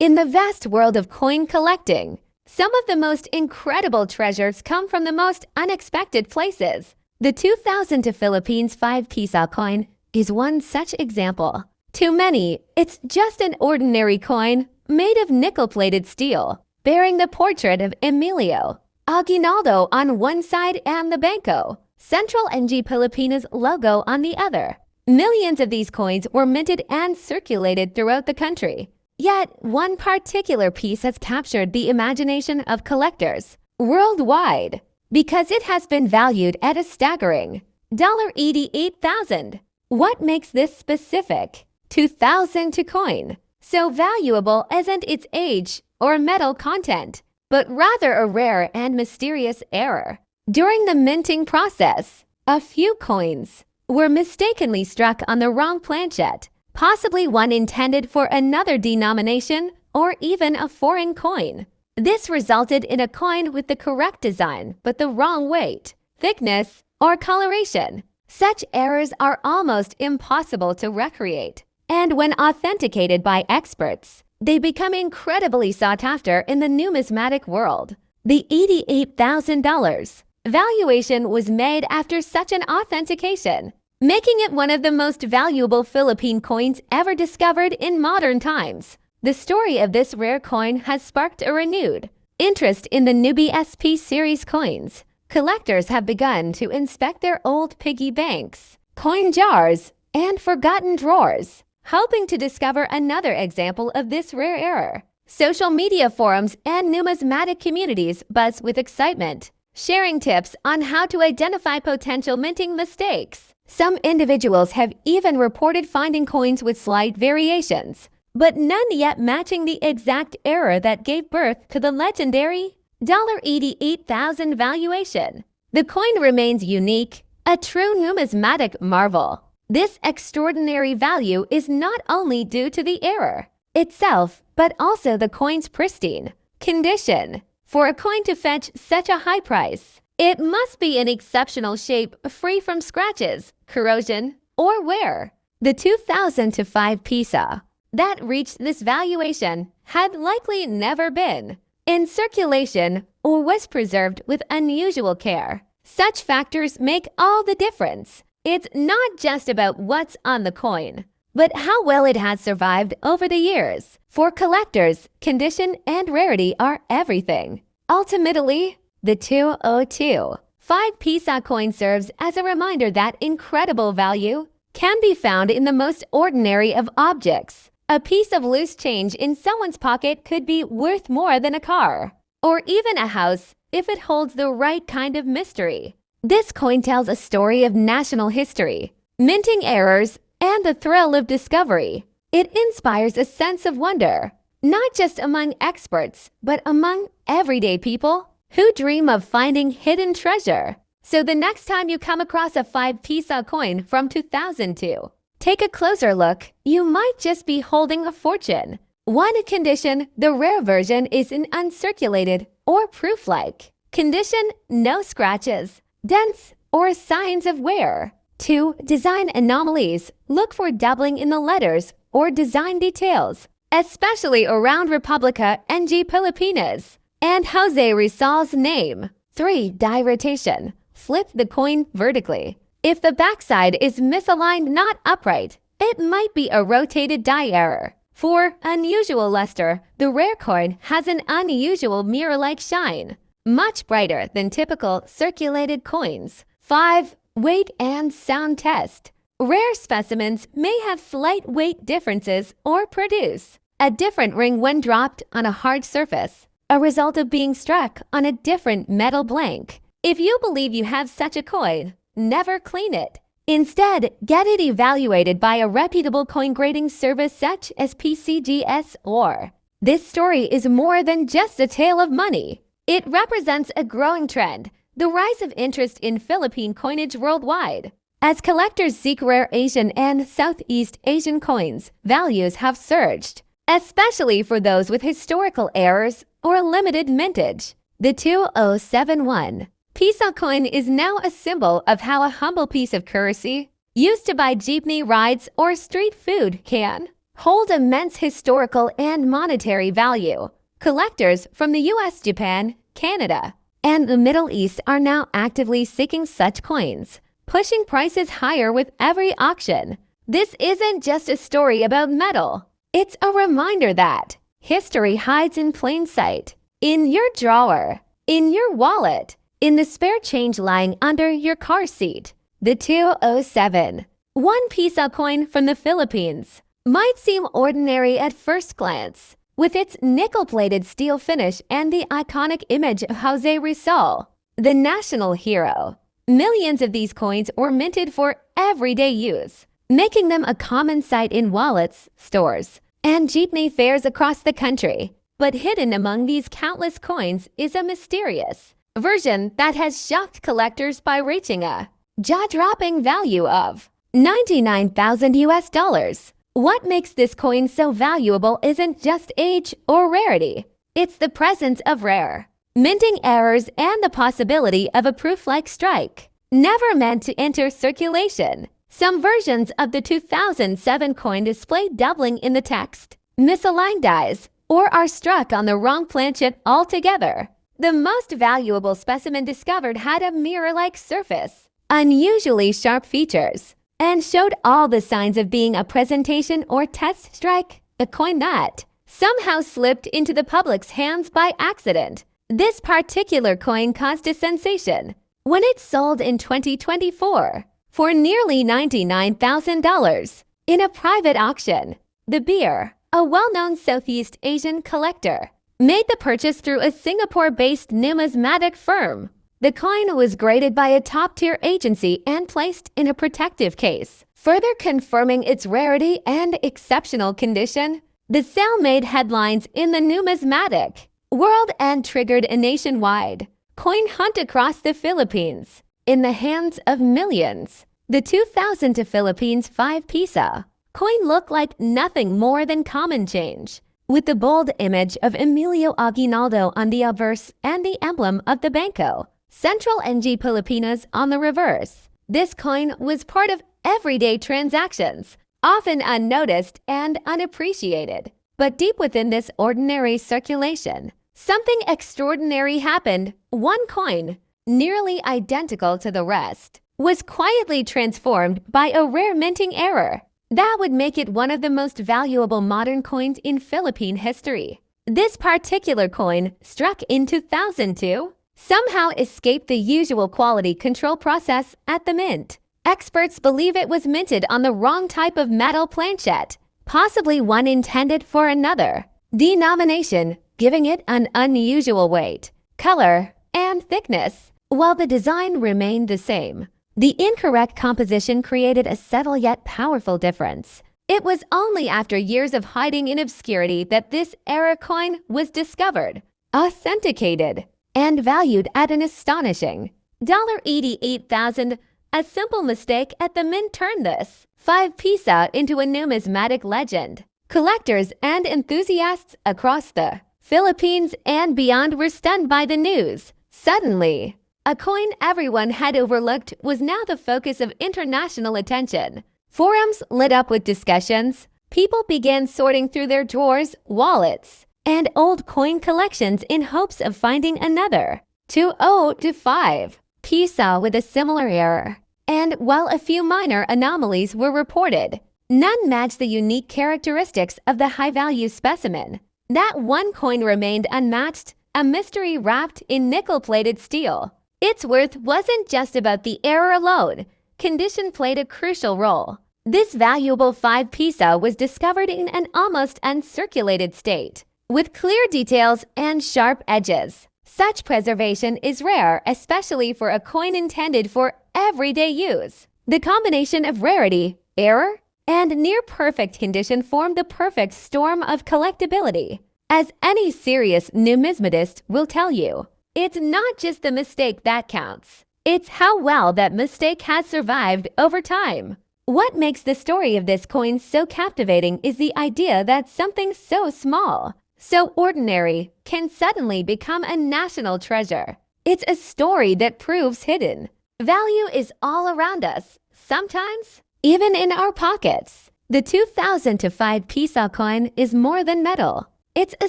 In the vast world of coin collecting, some of the most incredible treasures come from the most unexpected places. The 2002 Philippines 5-peso coin is one such example. To many, it's just an ordinary coin made of nickel-plated steel, bearing the portrait of Emilio Aguinaldo on one side and the Banco Central NG Pilipinas logo on the other. Millions of these coins were minted and circulated throughout the country. Yet, one particular piece has captured the imagination of collectors worldwide because it has been valued at a staggering $88,000. What makes this specific 2002 coin so valuable isn't its age or metal content, but rather a rare and mysterious error. During the minting process, a few coins were mistakenly struck on the wrong planchet, possibly one intended for another denomination or even a foreign coin. This resulted in a coin with the correct design but the wrong weight, thickness, or coloration. Such errors are almost impossible to recreate, and when authenticated by experts, they become incredibly sought after in the numismatic world. The $88,000 valuation was made after such an authentication, making it one of the most valuable Philippine coins ever discovered in modern times. The story of this rare coin has sparked a renewed interest in the newbie SP series coins. Collectors have begun to inspect their old piggy banks, coin jars, and forgotten drawers, hoping to discover another example of this rare error. Social media forums and numismatic communities buzz with excitement, sharing tips on how to identify potential minting mistakes. Some individuals have even reported finding coins with slight variations, but none yet matching the exact error that gave birth to the legendary $88,000 valuation. The coin remains unique, a true numismatic marvel. This extraordinary value is not only due to the error itself, but also the coin's pristine condition. For a coin to fetch such a high price, it must be in exceptional shape, free from scratches, corrosion, or wear. The 2002 5-peso that reached this valuation had likely never been in circulation or was preserved with unusual care. Such factors make all the difference. It's not just about what's on the coin, but how well it has survived over the years. For collectors, condition and rarity are everything. Ultimately, the 2002 5-peso coin serves as a reminder that incredible value can be found in the most ordinary of objects. A piece of loose change in someone's pocket could be worth more than a car, or even a house if it holds the right kind of mystery. This coin tells a story of national history, minting errors, and the thrill of discovery. It inspires a sense of wonder, not just among experts, but among everyday people who dream of finding hidden treasure. So the next time you come across a 5-peso coin from 2002, take a closer look. You might just be holding a fortune. One condition: the rare version is in uncirculated or proof-like condition, no scratches, dents, or signs of wear. 2. Design anomalies. Look for doubling in the letters or design details, especially around Republica NG Pilipinas and Jose Rizal's name. 3. Die rotation. Flip the coin vertically. If the backside is misaligned, not upright, it might be a rotated die error. 4. Unusual luster. The rare coin has an unusual mirror-like shine, much brighter than typical circulated coins. 5. Weight and sound test. Rare specimens may have slight weight differences or produce a different ring when dropped on a hard surface, a result of being struck on a different metal blank. If you believe you have such a coin, never clean it. Instead, get it evaluated by a reputable coin grading service such as PCGS or. This story is more than just a tale of money. It represents a growing trend, the rise of interest in Philippine coinage worldwide. As collectors seek rare Asian and Southeast Asian coins, values have surged, especially for those with historical errors or limited mintage. The 2071 peso coin is now a symbol of how a humble piece of currency, used to buy jeepney rides or street food, can hold immense historical and monetary value. Collectors from the US, Japan, Canada, and the Middle East are now actively seeking such coins, pushing prices higher with every auction. This isn't just a story about metal. It's a reminder that history hides in plain sight, in your drawer, in your wallet, in the spare change lying under your car seat. The 207 1 peso coin from the Philippines might seem ordinary at first glance, with its nickel-plated steel finish and the iconic image of Jose Rizal, the national hero. Millions of these coins were minted for everyday use, making them a common sight in wallets, stores, and jeepney fares across the country. But hidden among these countless coins is a mysterious version that has shocked collectors by reaching a jaw-dropping value of $99,000. What makes this coin so valuable isn't just age or rarity. It's the presence of rare minting errors and the possibility of a proof-like strike, never meant to enter circulation. Some versions of the 2007 coin display doubling in the text, misaligned dies, or are struck on the wrong planchet altogether. The most valuable specimen discovered had a mirror-like surface, unusually sharp features, and showed all the signs of being a presentation or test strike, a coin that somehow slipped into the public's hands by accident. This particular coin caused a sensation when it sold in 2024 for nearly $99,000 in a private auction. The Beer, a well-known Southeast Asian collector, made the purchase through a Singapore-based numismatic firm. The coin was graded by a top-tier agency and placed in a protective case, further confirming its rarity and exceptional condition. The sale made headlines in the numismatic world and triggered a nationwide coin hunt across the Philippines. In the hands of millions, the 2000 Philippines 5 peso coin looked like nothing more than common change, with the bold image of Emilio Aguinaldo on the obverse and the emblem of the Banco Central NG Pilipinas on the reverse. This coin was part of everyday transactions, often unnoticed and unappreciated. But deep within this ordinary circulation, something extraordinary happened. One coin, nearly identical to the rest, was quietly transformed by a rare minting error that would make it one of the most valuable modern coins in Philippine history. This particular coin, struck in 2002, somehow escaped the usual quality control process at the mint. Experts believe it was minted on the wrong type of metal planchet, possibly one intended for another denomination, giving it an unusual weight, color, and thickness, while the design remained the same. The incorrect composition created a subtle yet powerful difference. It was only after years of hiding in obscurity that this error coin was discovered, authenticated, and valued at an astonishing $88,000. A simple mistake at the mint turned this 5 peso into a numismatic legend. Collectors and enthusiasts across the Philippines and beyond were stunned by the news. Suddenly, a coin everyone had overlooked was now the focus of international attention. Forums lit up with discussions. People began sorting through their drawers, wallets, and old coin collections in hopes of finding another 2005 peso with a similar error. And while a few minor anomalies were reported, none matched the unique characteristics of the high-value specimen. That one coin remained unmatched, a mystery wrapped in nickel-plated steel. Its worth wasn't just about the error alone. Condition played a crucial role. This valuable 5 peso was discovered in an almost uncirculated state, with clear details and sharp edges. Such preservation is rare, especially for a coin intended for everyday use. The combination of rarity, error, and near-perfect condition formed the perfect storm of collectability. As any serious numismatist will tell you, it's not just the mistake that counts. It's how well that mistake has survived over time. What makes the story of this coin so captivating is the idea that something so small, so ordinary, can suddenly become a national treasure. It's a story that proves hidden value is all around us, sometimes even in our pockets. The 2005 peso coin is more than metal. It's a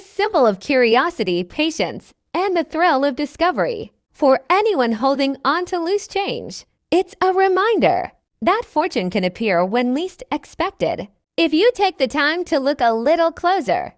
symbol of curiosity, patience, and the thrill of discovery. For anyone holding on to loose change, it's a reminder that fortune can appear when least expected. If you take the time to look a little closer,